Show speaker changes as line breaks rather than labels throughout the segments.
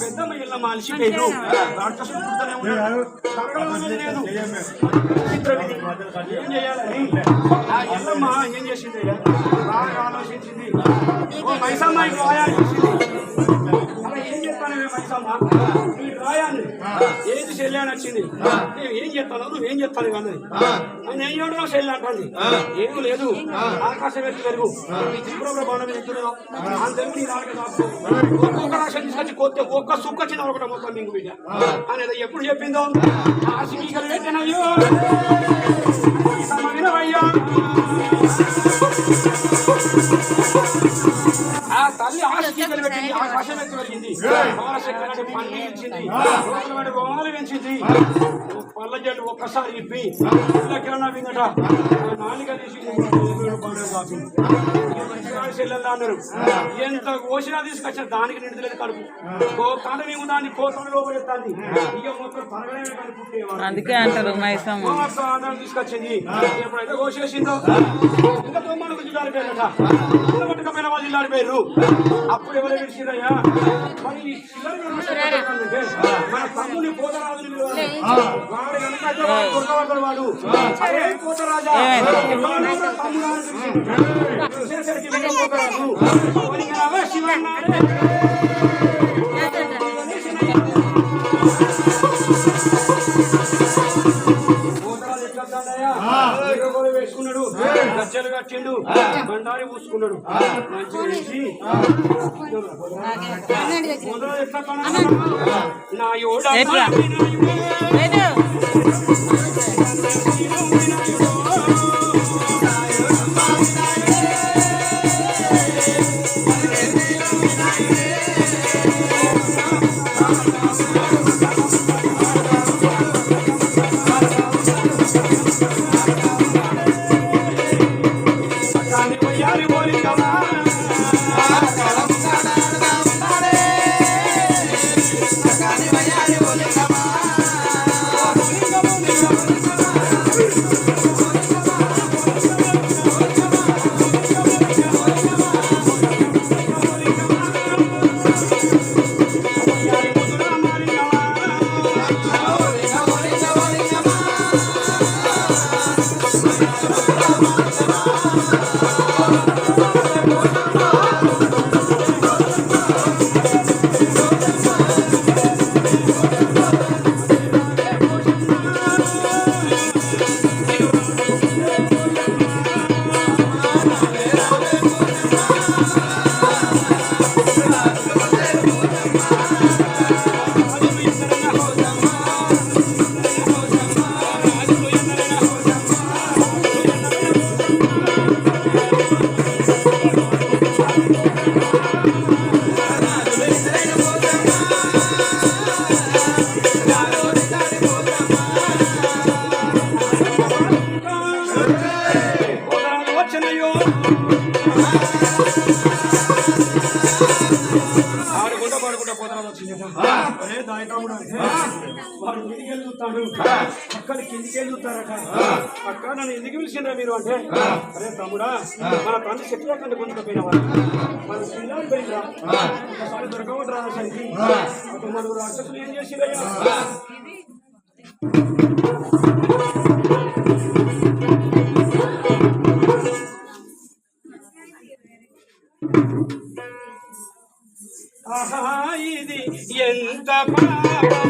పెద్దమ్మ ఇళ్ళ మనిషి పేరు రాక్షసుడు పుడుతూనే ఉన్నాడు. ఏం చేయాలని ఆ ఎల్లమ్మ ఏం చేసింది బాగా ఆలోచించింది. ఓ మైసమ్మ ఈ రాయాలు చేసింది. అలా ఏం చెప్తాను మైసమ్మ ఈ రాయాన్ని ఏది చెల్లి అని వచ్చింది. నేను ఏం చెప్తాను నువ్వేం చెప్తాను కానీ ఆయన ఏం చేయడం చెల్లి అంటుంది. ఏమీ లేదు ఆకాశం ఎత్తు పెరుగు ఈ చిత్రంలో బాణం ఎత్తున్నావు ఆ తెలుగు నీ నాలుగు ఒక్కొక్క రాష్ట్రం తీసుకొచ్చి కొత్త ఒక్క సుక్క చిన్న ఒకటి మొత్తం మింగు బిడ్డ అనేది ఎప్పుడు చెప్పిందో ఆ సిటీకలు పెట్టినయ్యో వినవయ్యా. ఆ తల్లి ఆశీకలు పెట్టింది ఆకాశం ఎత్తి పెరిగింది పన్నీ ఇచ్చింది బొమ్మలు పెంచింది. పళ్ళ జల్లు ఒక్కసారి ఇప్పి కిరణ విందట నాలుక తీసి చెల్లెల్లా అన్నారు. ఎంత కోసినా తీసుకొచ్చిన దానికి నిండుదలేదు కడుపు తాను మేము దాన్ని కోతను లోపడెత్తాంది ఇక మొత్తం తరగడమే కనుకుంటేవాడు.
అందుకే అంటారు మైసమ్మ
తీసుకొచ్చింది. ఎప్పుడైతే కోసేసిందో ఇంకా తొమ్మలకు జిల్లాడిపోయారట. పట్టుకపోయిన వాళ్ళు జిల్లాడిపోయారు. అప్పుడు ఎవరు విడిచిరయ్యా మరి మన తమ్ముని పోతరాజుని వాడు కనుక వాడు వాడు అదే పోతరాజా తమ్ముడు శివన్నాడు వేసుకున్నాడు గజ్జలు కట్టిండు బండారి పూసుకున్నాడు వాడు కిందికెళ్ళి చూస్తాడు అక్కడ కిందికెళ్ళి చూస్తారట. అక్క నన్ను ఎందుకు పిలిచిండ్రా మీరు అంటే అరే తమ్ముడా మన తండ్రి చెట్లు ఎక్కడ కొనుక్కపోయిన వాడు మన పిల్లలు పోయిందిరా ఒకసారి దొరకవద్దు రాసరికి ఒక మన రాక్షసులు ఏం చేసిరయ్యా ఆహా ఇది ఎంత పాపం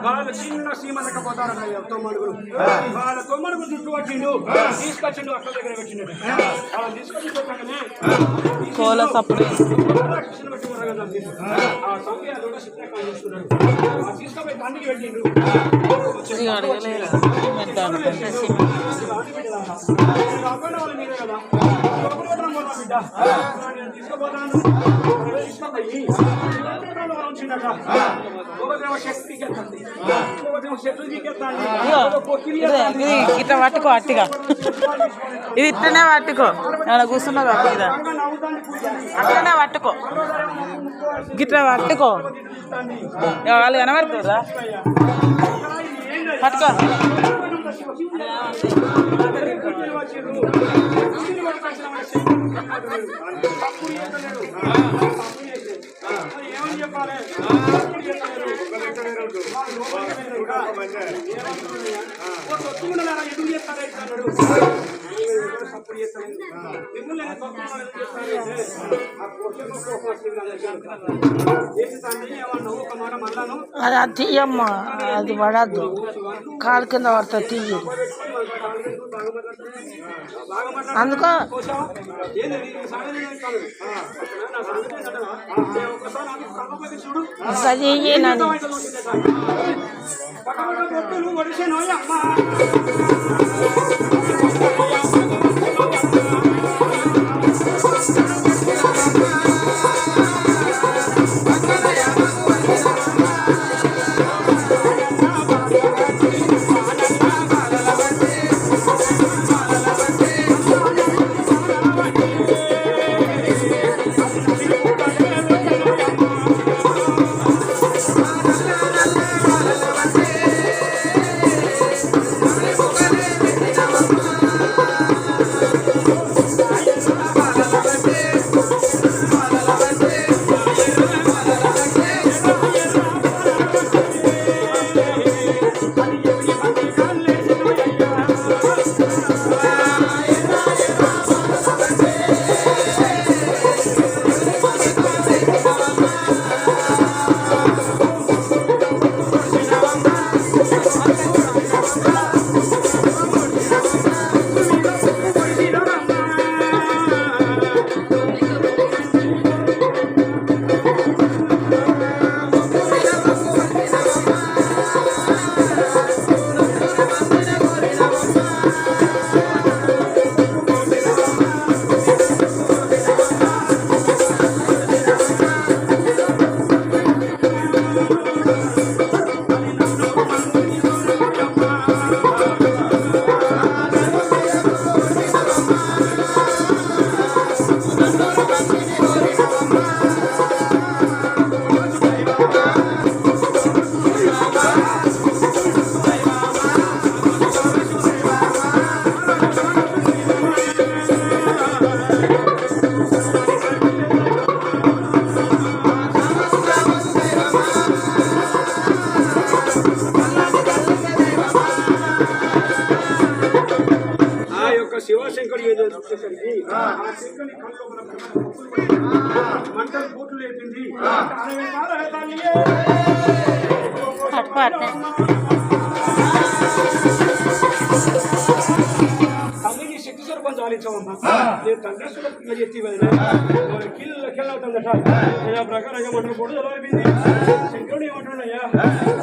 వాళ్ళ చిన్న సీమలకపోతారు 9 వాళ్ళ పట్టిండు తీసుకొచ్చిండు అక్క దగ్గర పెట్టిండు అలా తీసుకొచ్చి పెట్టగానే
కోల సప్పుడు
కృష్ణ పెట్టి కదా ఆ సౌకర్య కూడా చిత్రకాలు చూస్తున్నాడు తీసుకపోయి తండ్రికి పెట్టిండు అక్కడ వాళ్ళు మీరే కదా బిడ్డ తీసుకోపోతాను తీసుకపోయి ఉంచిండట ఒకదేమో శక్తి కెత్తండి ఒకదేమో శక్తి దిగెత్తాండి
ఇట్లా పట్టుకో అట్టిగా ఇది ఇట్లనే పట్టుకో అలా కూర్చున్నావు కదా అట్లనే పట్టుకో గిట్లా పట్టుకో వాళ్ళు కనబడుతుందా పట్టుకో
ఏమని చెప్పాలి ఎందుకు చేస్తాడు సప్పుడు చేస్తాడు మిమ్మల్ని ఒక మాట మళ్ళాను
అది తీయమ్మ అది పడద్దు కాలు కింద పడుతుంది తీయ అందుకో సజీయనని
శివశంకర్ ఏదో వచ్చేసరికి ఆ శంకరుని కళ్ళు మంటలు బూట్లు లేపింది తల్లిని శక్తి స్వరూపం చాలించామమ్మా నేను తండ్రి స్వరూపంగా చెప్తే కిల్లవుతుందట ప్రకారంగా మంటలు పొడి చదివింది శంకరుడు ఏమంటున్నాయ్యా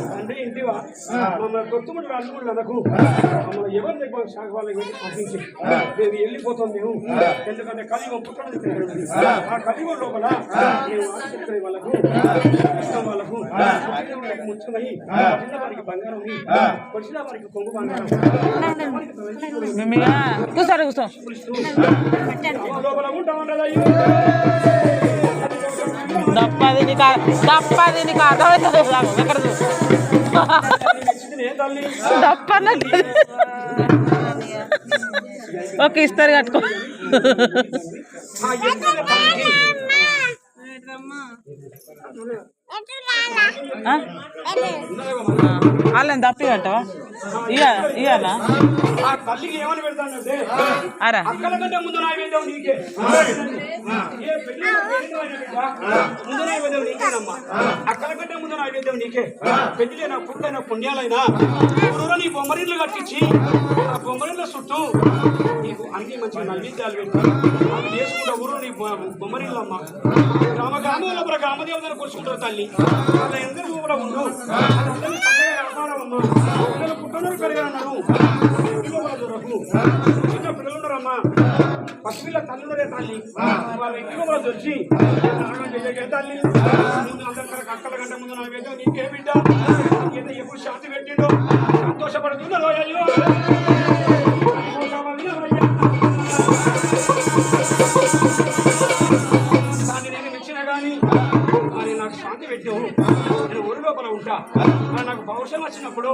తండ్రి ఇంటివా మమ్మల్ని కొట్టుముడు అల్లుముడు అనకు మమ్మల్ని ఎవరి దగ్గర వాళ్ళకి పంపించి మేము వెళ్ళిపోతాం మేము ఎందుకంటే కలియుగం పుట్టడం ఆ కలియుగం లోపల మేము ఆశిస్తున్న వాళ్ళకు ఇష్టం వాళ్ళకు ముచ్చమై చిన్న వారికి బంగారం వచ్చిన వారికి కొంగు బంగారం లోపల ఉంటామంటారా
దప్పది నీకు అర్థమవుతుంది ఎక్కడ దప్పన్న ఓకే ఇస్తారు కట్టుకో వాళ్ళని దప్పి కట్టవా ఇయ్యాలా
తల్లికి ఏమని పెడతానంటే
అరా
అక్కల కంటే ముందు నైవేద్యం నీకే ముందు నైవేద్యం నీకేనమ్మా అక్కల కంటే ముందు నైవేద్యం నీకే పెళ్లిలైనా పుట్టైనా పుణ్యాలైనా నీ బొమ్మరిళ్ళు కట్టించి ఆ బొమ్మరిళ్ళ చుట్టూ నీకు అన్ని మంచి నైవేద్యాలు పెట్టి అది చేసుకుంటా ఊరు నీ బొమ్మరిల్లమ్మ గ్రామంలో గ్రామదేవతను కూర్చుంటారు తల్లి వాళ్ళ ఎందుకు కూడా ఉండు పిల్లలు పుట్టనరు పెరిగారు చిన్న పిల్లలు ఉన్నారమ్మా పసిపిల్ల తల్లులరే తల్లి వాళ్ళ ఇంట్లో కూడా వచ్చి తల్లి ముందు అందరికీ అక్కల గంట ముందు నాకైతే నీకే బిడ్డ నీకైతే ఎప్పుడు శాంతి పెట్టిండో సంతోషపడుతుందో అయ్యో దాన్ని నేను మెచ్చినా కానీ మరి నాకు శాంతి పెట్టావు నేను ఊరి లోపల ఉంటా మరి నాకు పౌరుషం వచ్చినప్పుడు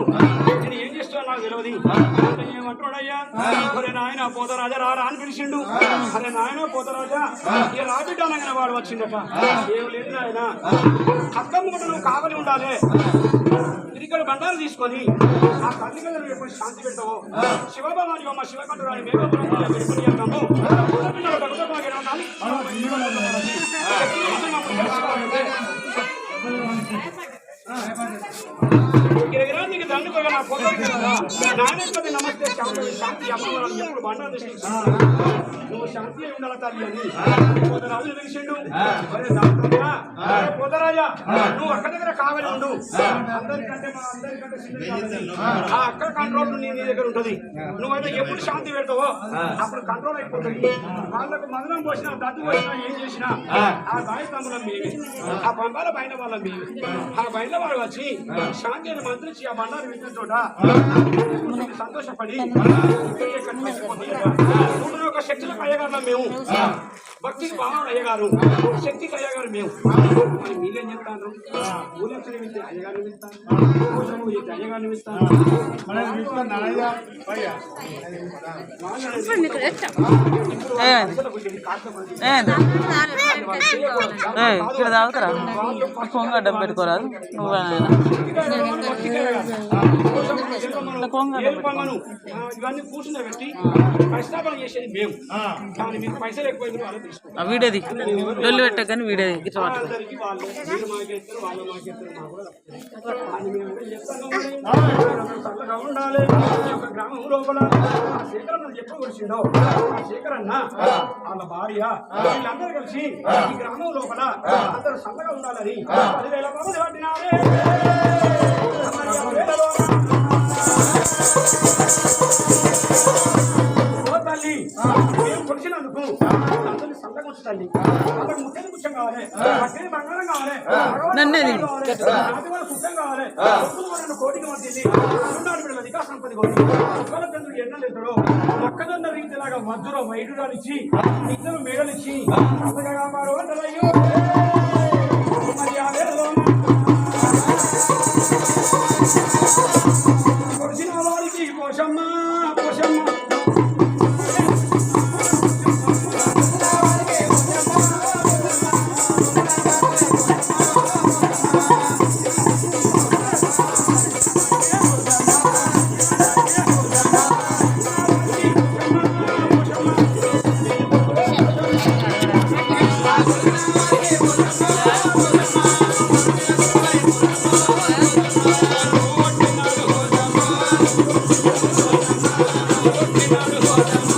నేను ఏం చేస్తాను నాకు తెలియదు ఏమంటున్నాడయ్యా అరే నాయన పోతరాజా రా అని పిలిచిండు అరే నాయన పోతరాజా ఇక రాబిడ్డ అనగానే వాడు వచ్చిండట ఏం లేదు ఆయన అక్కమ్మ కూడా నువ్వు కావలి ఉండాలి ఇక్కడ బండారు తీసుకొని ఆ తల్లి మీద నువ్వు ఎప్పుడు శాంతి పెట్టావు శివబాబాని అమ్మ శివకంఠరాని మేఘము నీకు దండుకోగా నా ఫోటో నాయనపతి నమస్తే శాంతి అమ్మవారిని ఎప్పుడు బండారు నువ్వు శాంతి ఉండాలి తల్లి అని పోతరాజు తెలిసిండు పోతరాజా నువ్వు అక్క దగ్గర కావాలి ఉండు అందరికంటే ఆ అక్క కంట్రోల్ నీ దగ్గర ఉంటది నువ్వైతే ఎప్పుడు శాంతి పెడతావో అప్పుడు కంట్రోల్ అయిపోతుంది వాళ్ళకు మధురం పోసినా దద్దు పోసినా ఏం చేసినా ఆ బాయి తమ్ములం మేమే ఆ పంపాల పైన వాళ్ళ మేమే ఆ బయట వాడు వచ్చి శాంతిని మంత్రించి ఆ బండారు విన్న చోట సంతోషపడి ఒక శక్తులకు అయ్యగారులో మేము భక్తికి బాగా అయ్యగారు శక్తికి అయ్యగారు మేము మరి మీరేం చెప్తాను ఊలక్షణం ఇస్తే అయ్యగారిని ఇస్తాను కోసము ఇస్తే అయ్యగారిని ఇస్తాను
ఇక్కడ తాగుతారా కొంగ డబ్బు పెట్టుకోరాదు నువ్వు
ఇవన్నీ కూర్చుని పెట్టి పరిస్థాపన చేసేది మేము కానీ మీకు పైసలు ఎక్కువ
వీడేది లొల్లి పెట్టగానే వీడేది
అందరికి వాళ్ళు మీరు మాకేస్తారు వాళ్ళు మాకేస్తారు చల్లగా ఉండాలి ఒక గ్రామం లోపల ఆ శేఖరన్న ఎప్పుడు వచ్చిండో ఆ శేఖరన్న వాళ్ళ భార్య వీళ్ళందరూ కలిసి ఈ గ్రామం లోపల అందరూ చల్లగా ఉండాలని 10,000 రూపాయలు పట్టినారే తల్లి మేము కొలిసినందుకు అందరినీ చల్లగా ఉంచు తల్లి వాళ్ళకి ముఖ్యం ముఖ్యం కావాలి పట్టిన బంగారం కావాలి శుద్ధం కావాలి కోటికి మధ్య బిడ్డల వికాసం సంపది కోటి చంద్రుడు ఎన్నెళ్తాడో మొక్కజొన్న రీతిలాగా మధ్యలో వైద్యురాలు ఇచ్చి ఇద్దరు మేడలు ఇచ్చి చల్లగా మారు అంటారయ్యో మరి ఆ వేళలో కొలిసిన వారికి పోషమ్మ పోషమ్మ
Thank you.